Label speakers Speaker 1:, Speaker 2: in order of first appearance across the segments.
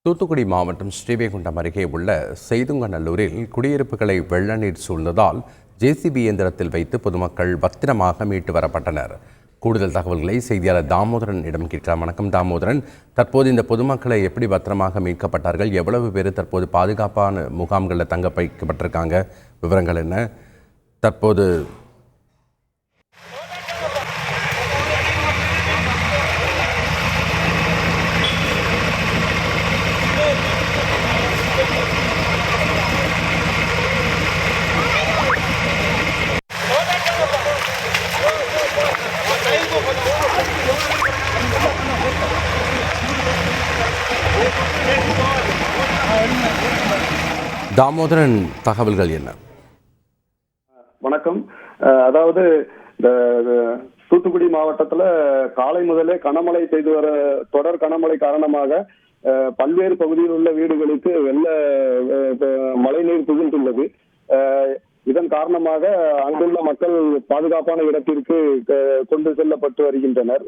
Speaker 1: தூத்துக்குடி மாவட்டம் ஸ்ரீவைகுண்டம் அருகே உள்ள செய்துங்கநல்லூரில் குடியிருப்புகளை வெள்ள நீர் சூழ்ந்ததால் ஜேசிபி இயந்திரத்தில் வைத்து பொதுமக்கள் பத்திரமாக மீட்டு வரப்பட்டனர். கூடுதல் தகவல்களை செய்தியாளர் தாமோதரன் இடம் கேட்கிறார். வணக்கம் தாமோதரன், தற்போது இந்த பொதுமக்களை எப்படி பத்திரமாக மீட்கப்பட்டார்கள்? எவ்வளவு பேர் தற்போது பாதுகாப்பான முகாம்களில் தங்க வைக்கப்பட்டிருக்காங்க? விவரங்கள் என்ன தற்போது? தாமோதரன், தகவல்கள் என்ன?
Speaker 2: வணக்கம். அதாவது இந்த தூத்துக்குடி மாவட்டத்துல காலை முதலே கனமழை பெய்து வர தொடர் கனமழை காரணமாக பல்வேறு பகுதியில் உள்ள வீடுகளுக்கு வெள்ள மழைநீர் புகுந்துள்ளது. இதன் காரணமாக அங்குள்ள மக்கள் பாதுகாப்பான இடத்திற்கு கொண்டு செல்லப்பட்டு வருகின்றனர்.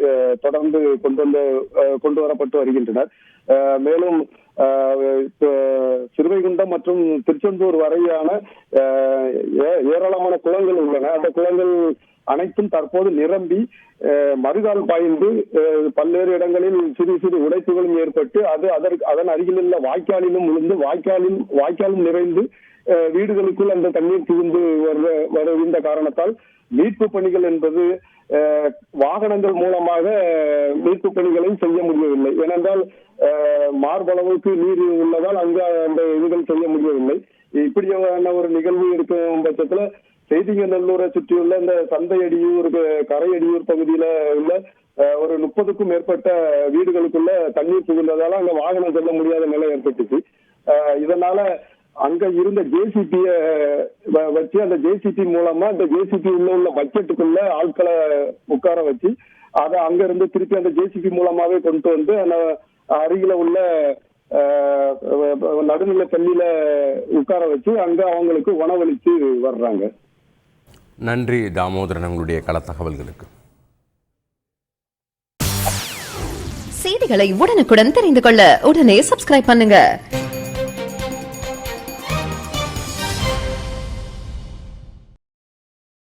Speaker 2: தொடர்ந்து கொண்டு வரப்பட்டு வருகின்றனர். மேலும் சிறுவைகுண்டம் மற்றும் திருச்செந்தூர் வரையான ஏராளமான குளங்கள் உள்ளன. அந்த குளங்கள் அனைத்தும் தற்போது நிரம்பி மறுகால் பாய்ந்து பல்வேறு இடங்களில் சிறு சிறு உடைப்புகளும் ஏற்பட்டு அதன் அருகில் உள்ள வாய்க்காலிலும் விழுந்து வாய்க்காலும் நிறைந்து வீடுகளுக்குள் அந்த தண்ணீர் புகுந்து வருகின்ற காரணத்தால் மீட்பு பணிகள் என்பது வாகனங்கள் மூலமாக மீட்பு பணிகளை செய்ய முடியவில்லை. ஏனென்றால் மார்பளவுக்கு நீர் உள்ளதால் அங்கு அந்த இதுகள் செய்ய முடியவில்லை. இப்படியான ஒரு நிகழ்வு இருக்கும் பட்சத்துல செய்திங்கநல்லூரை சுற்றியுள்ள இந்த சந்தையடியூர், கரையடியூர் பகுதியில உள்ள ஒரு 30க்கும் மேற்பட்ட வீடுகளுக்குள்ள தண்ணீர் புகுந்ததால அங்க வாகனம் செல்ல முடியாத நிலை ஏற்பட்டுச்சு. இதனால அங்க இருந்த ஜேசிபிய வச்சு அந்த ஜேசிபி மூலமா அந்த ஜேசிபி உள்ள பட்ஜெட்டுக்குள்ள ஆட்களை உட்கார வச்சு அதை அங்க இருந்து திருப்பி அந்த ஜேசிபி மூலமாவே கொண்டு வந்து அந்த அருகில உள்ள நடுநிலை பள்ளியில உட்கார வச்சு அங்க அவங்களுக்கு உணவளித்து வர்றாங்க.
Speaker 1: நன்றி தாமோதரன், உங்களுடைய கள தகவல்களுக்கு.
Speaker 3: செய்திகளை உடனுக்குடன் தெரிந்து கொள்ள உடனே சப்ஸ்கிரைப் பண்ணுங்க.